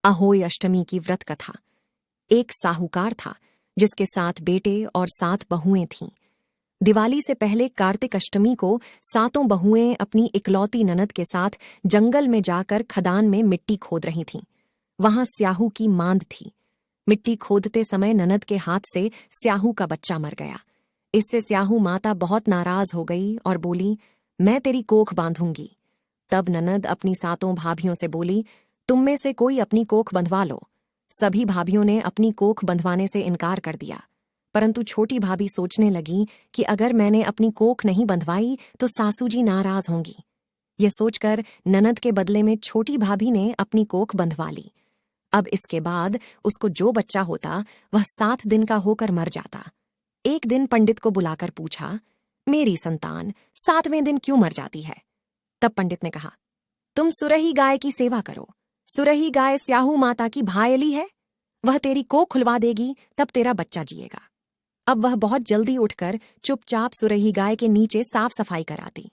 अहोई अष्टमी की व्रत कथा। एक साहूकार था जिसके 7 बेटे और 7 बहुएं थीं। दिवाली से पहले कार्तिक अष्टमी को 7 बहुएं अपनी इकलौती ननद के साथ जंगल में जाकर खदान में मिट्टी खोद रही थीं। वहां स्याहू की मांद थी। मिट्टी खोदते समय ननद के हाथ से स्याहू का बच्चा मर गया। इससे स्याहू माता बहुत नाराज हो गई और बोली, मैं तेरी कोख बांधूंगी। तब ननद अपनी 7 भाभियों से बोली, तुम में से कोई अपनी कोख बंधवा लो। सभी भाभियों ने अपनी कोख बंधवाने से इनकार कर दिया, परंतु छोटी भाभी सोचने लगी कि अगर मैंने अपनी कोख नहीं बंधवाई तो सासू जी नाराज होंगी। ये सोचकर ननद के बदले में छोटी भाभी ने अपनी कोख बंधवा ली। अब इसके बाद उसको जो बच्चा होता वह 7 दिन का होकर मर जाता। एक दिन पंडित को बुलाकर पूछा, मेरी संतान 7वें दिन क्यों मर जाती है? तब पंडित ने कहा, तुम सुरही गाय की सेवा करो। सुरही गाय स्याहू माता की भायली है, वह तेरी कोख खुलवा देगी, तब तेरा बच्चा जिएगा। अब वह बहुत जल्दी उठकर चुपचाप सुरही गाय के नीचे साफ सफाई कराती।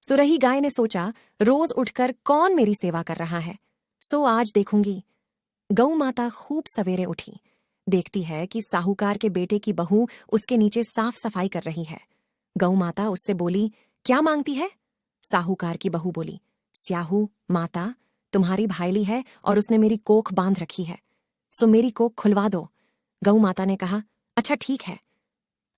सुरही गाय ने सोचा, रोज उठकर कौन मेरी सेवा कर रहा है, सो आज देखूंगी। गौ माता खूब सवेरे उठी, देखती है कि साहूकार के बेटे की बहू उसके नीचे साफ सफाई कर रही है। गौ माता उससे बोली, क्या मांगती है? साहूकार की बहू बोली, स्याहू माता तुम्हारी भाईली है और उसने मेरी कोख बांध रखी है, सो मेरी कोख खुलवा दो। गौ माता ने कहा, अच्छा ठीक है।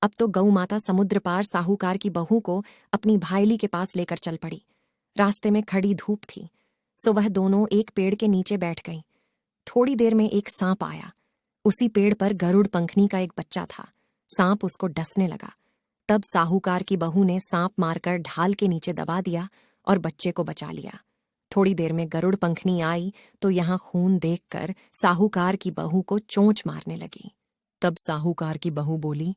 अब तो गौ माता समुद्र पार साहूकार की बहू को अपनी भाईली के पास लेकर चल पड़ी। रास्ते में खड़ी धूप थी, सो वह दोनों एक पेड़ के नीचे बैठ गईं। थोड़ी देर में एक सांप आया। उसी पेड़ पर गरुड़ पंखनी का एक बच्चा था। सांप उसको डसने लगा। तब साहूकार की बहू ने सांप मारकर ढाल के नीचे दबा दिया और बच्चे को बचा लिया। थोड़ी देर में गरुड़ पंखनी आई तो यहां खून देखकर साहूकार की बहू को चोंच मारने लगी। तब साहूकार की बहू बोली,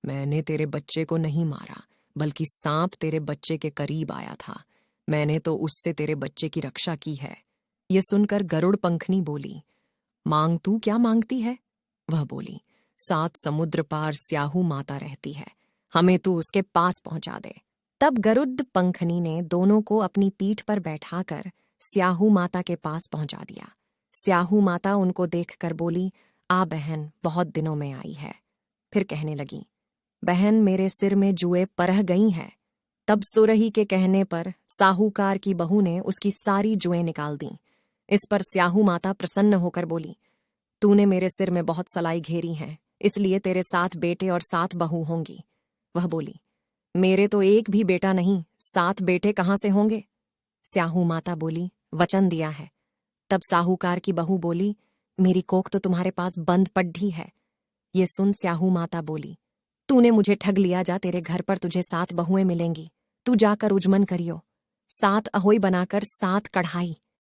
मैंने तेरे बच्चे को नहीं मारा, बल्कि सांप तेरे बच्चे के करीब आया था। मैंने तो उससे तेरे बच्चे की रक्षा की है। ये सुनकर गरुड़ पंखनी बोली, मांग तू क्या मांगती है? वह बोली, 7 समुद्र पार स्याहू माता रहती है, हमें तू उसके पास पहुंचा दे। तब गरुड़ पंखनी ने दोनों को अपनी पीठ पर बैठाकर स्याहू माता के पास पहुंचा दिया। स्याहू माता उनको देखकर बोली, आ बहन, बहुत दिनों में आई है। फिर कहने लगी, बहन मेरे सिर में जुए परह गई हैं। तब सुरही के कहने पर साहूकार की बहू ने उसकी सारी जुएं निकाल दी। इस पर स्याहू माता प्रसन्न होकर बोली, तूने मेरे सिर में बहुत सलाई घेरी है, इसलिए तेरे 7 बेटे और 7 बहू होंगी। वह बोली, मेरे तो एक भी बेटा नहीं, 7 बेटे कहां से होंगे? स्याहू माता बोली, वचन दिया है। तब साहूकार की बहू बोली, मेरी कोख तो तुम्हारे पास बंद पड्ढी है। ये सुन स्याहू माता बोली, तूने मुझे ठग लिया, जा तेरे घर पर तुझे 7 बहुएं मिलेंगी, तू जाकर उजमन करियो। 7 अहोई बनाकर 7 कढ़ाई